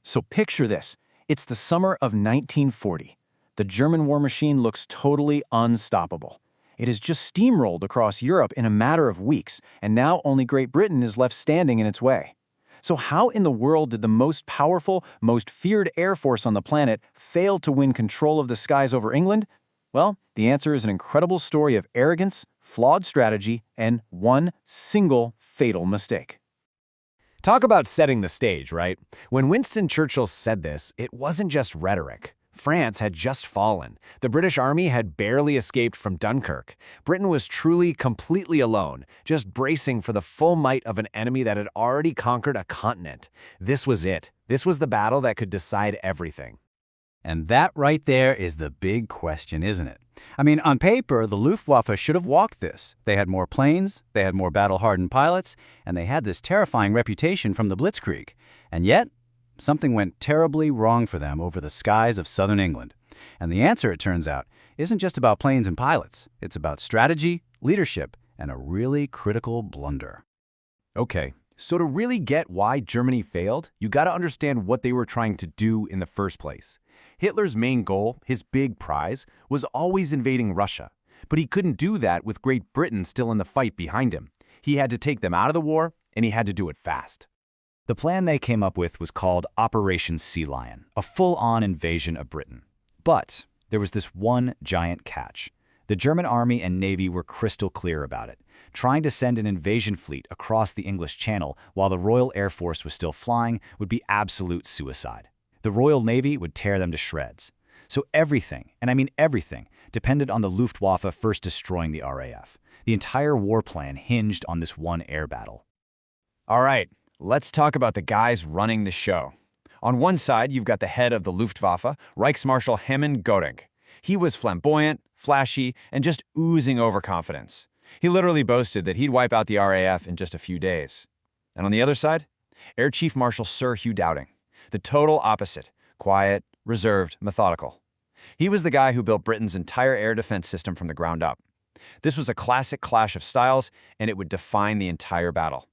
So picture this. It's the summer of 1940. The German war machine looks totally unstoppable. It has just steamrolled across Europe in a matter of weeks, and now only Great Britain is left standing in its way. So how in the world did the most powerful, most feared air force on the planet fail to win control of the skies over England? Well, the answer is an incredible story of arrogance, flawed strategy, and one single fatal mistake. Talk about setting the stage, right? When Winston Churchill said this, it wasn't just rhetoric. France had just fallen. The British Army had barely escaped from Dunkirk. Britain was truly completely alone, just bracing for the full might of an enemy that had already conquered a continent. This was it. This was the battle that could decide everything. And that right there is the big question, isn't it? I mean, on paper, the Luftwaffe should have walked this. They had more planes, they had more battle-hardened pilots, and they had this terrifying reputation from the Blitzkrieg. And yet, something went terribly wrong for them over the skies of southern England. And the answer, it turns out, isn't just about planes and pilots. It's about strategy, leadership, and a really critical blunder. Okay, so to really get why Germany failed, you gotta understand what they were trying to do in the first place. Hitler's main goal, his big prize, was always invading Russia. But he couldn't do that with Great Britain still in the fight behind him. He had to take them out of the war, and he had to do it fast. The plan they came up with was called Operation Sea Lion, a full-on invasion of Britain. But there was this one giant catch. The German Army and Navy were crystal clear about it. Trying to send an invasion fleet across the English Channel while the Royal Air Force was still flying would be absolute suicide. The Royal Navy would tear them to shreds. So everything, and I mean everything, depended on the Luftwaffe first destroying the RAF. The entire war plan hinged on this one air battle. All right, let's talk about the guys running the show. On one side, you've got the head of the Luftwaffe, Reich-Marshall Hermann Göring. He was flamboyant, flashy, and just oozing overconfidence. He literally boasted that he'd wipe out the RAF in just a few days. And on the other side, Air Chief Marshal Sir Hugh Dowding. The total opposite, quiet, reserved, methodical. He was the guy who built Britain's entire air defense system from the ground up. This was a classic clash of styles, and it would define the entire battle.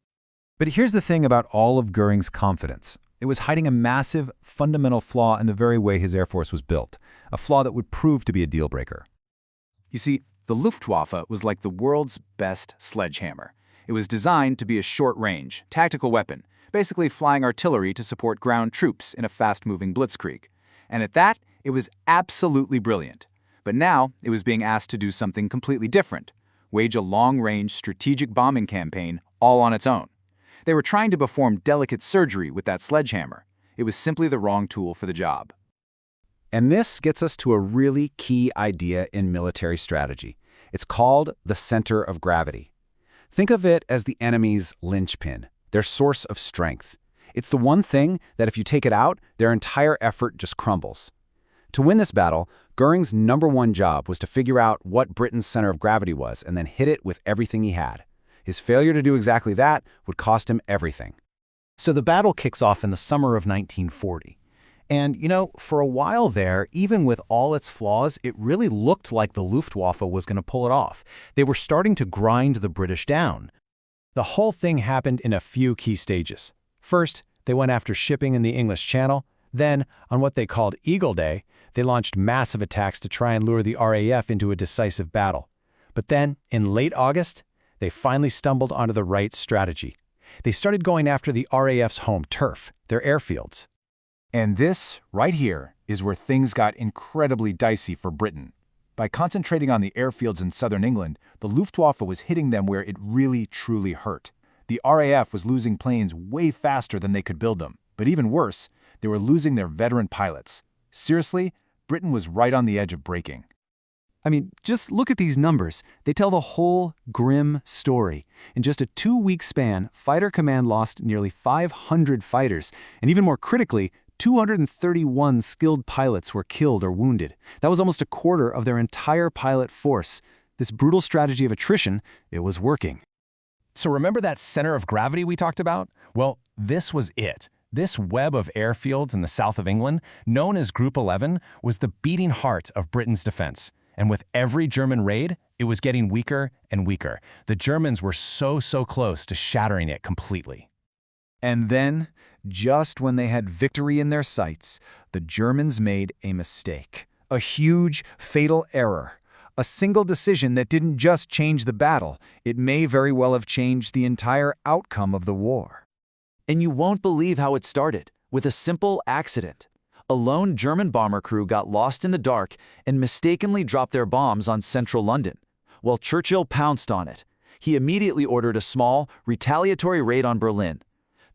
But here's the thing about all of Göring's confidence. It was hiding a massive, fundamental flaw in the very way his air force was built, a flaw that would prove to be a deal-breaker. You see, the Luftwaffe was like the world's best sledgehammer. It was designed to be a short-range, tactical weapon, basically flying artillery to support ground troops in a fast-moving blitzkrieg. And at that, it was absolutely brilliant. But now, it was being asked to do something completely different, wage a long-range strategic bombing campaign all on its own. They were trying to perform delicate surgery with that sledgehammer. It was simply the wrong tool for the job. And this gets us to a really key idea in military strategy. It's called the center of gravity. Think of it as the enemy's linchpin, their source of strength. It's the one thing that if you take it out, their entire effort just crumbles. To win this battle, Göring's #1 job was to figure out what Britain's center of gravity was and then hit it with everything he had. His failure to do exactly that would cost him everything. So the battle kicks off in the summer of 1940. And, for a while there, even with all its flaws, it really looked like the Luftwaffe was going to pull it off. They were starting to grind the British down. The whole thing happened in a few key stages. First, they went after shipping in the English Channel. Then, on what they called Eagle Day, they launched massive attacks to try and lure the RAF into a decisive battle. But then, in late August, they finally stumbled onto the right strategy. They started going after the RAF's home turf, their airfields. And this, right here, is where things got incredibly dicey for Britain. By concentrating on the airfields in southern England, the Luftwaffe was hitting them where it really, truly hurt. The RAF was losing planes way faster than they could build them. But even worse, they were losing their veteran pilots. Seriously, Britain was right on the edge of breaking. I mean, just look at these numbers. They tell the whole grim story. In just a 2-week span, Fighter Command lost nearly 500 fighters, and even more critically, 231 skilled pilots were killed or wounded. That was almost a quarter of their entire pilot force. This brutal strategy of attrition, it was working. So remember that center of gravity we talked about? Well, this was it. This web of airfields in the south of England, known as Group 11, was the beating heart of Britain's defense. And with every German raid, it was getting weaker and weaker. The Germans were so close to shattering it completely. And then, Just when they had victory in their sights, the Germans made a mistake. A huge, fatal error. A single decision that didn't just change the battle, it may very well have changed the entire outcome of the war. And you won't believe how it started, with a simple accident. A lone German bomber crew got lost in the dark and mistakenly dropped their bombs on central London. While Churchill pounced on it, he immediately ordered a small, retaliatory raid on Berlin.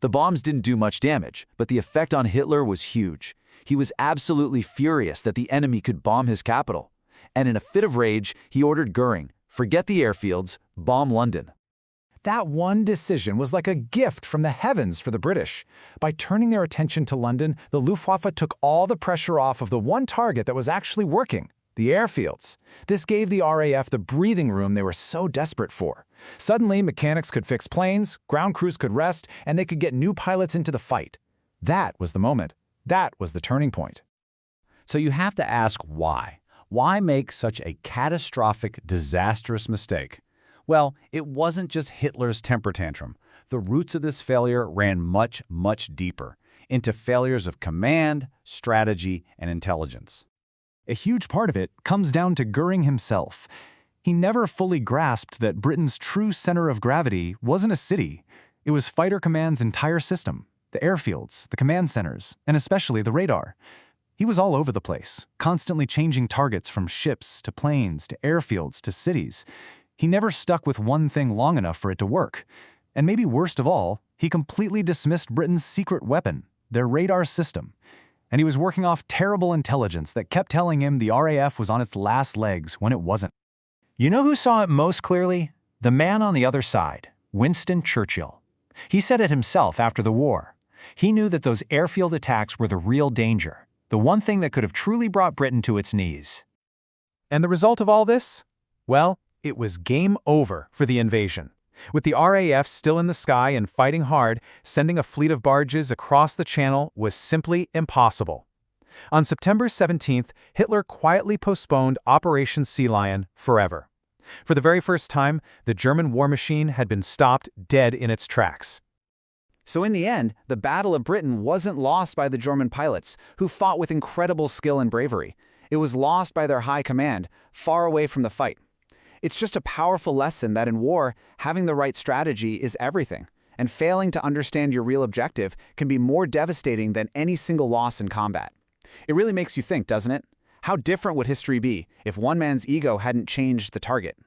The bombs didn't do much damage, but the effect on Hitler was huge. He was absolutely furious that the enemy could bomb his capital. And in a fit of rage, he ordered Göring, forget the airfields, bomb London. That one decision was like a gift from the heavens for the British. By turning their attention to London, the Luftwaffe took all the pressure off of the one target that was actually working, the airfields. This gave the RAF the breathing room they were so desperate for. Suddenly, mechanics could fix planes, ground crews could rest, and they could get new pilots into the fight. That was the moment. That was the turning point. So you have to ask why. Why make such a catastrophic, disastrous mistake? Well, it wasn't just Hitler's temper tantrum. The roots of this failure ran much, much deeper, into failures of command, strategy, and intelligence. A huge part of it comes down to Göring himself. He never fully grasped that Britain's true center of gravity wasn't a city. It was Fighter Command's entire system, the airfields, the command centers, and especially the radar. He was all over the place, constantly changing targets from ships to planes to airfields to cities. He never stuck with one thing long enough for it to work. And maybe worst of all, he completely dismissed Britain's secret weapon, their radar system. And he was working off terrible intelligence that kept telling him the RAF was on its last legs when it wasn't. You know who saw it most clearly? The man on the other side, Winston Churchill. He said it himself after the war. He knew that those airfield attacks were the real danger, the one thing that could have truly brought Britain to its knees. And the result of all this? Well, it was game over for the invasion. With the RAF still in the sky and fighting hard, sending a fleet of barges across the Channel was simply impossible. On September 17th, Hitler quietly postponed Operation Sea Lion forever. For the very first time, the German war machine had been stopped dead in its tracks. So in the end, the Battle of Britain wasn't lost by the German pilots, who fought with incredible skill and bravery. It was lost by their high command, far away from the fight. It's just a powerful lesson that in war, having the right strategy is everything, and failing to understand your real objective can be more devastating than any single loss in combat. It really makes you think, doesn't it? How different would history be if one man's ego hadn't changed the target?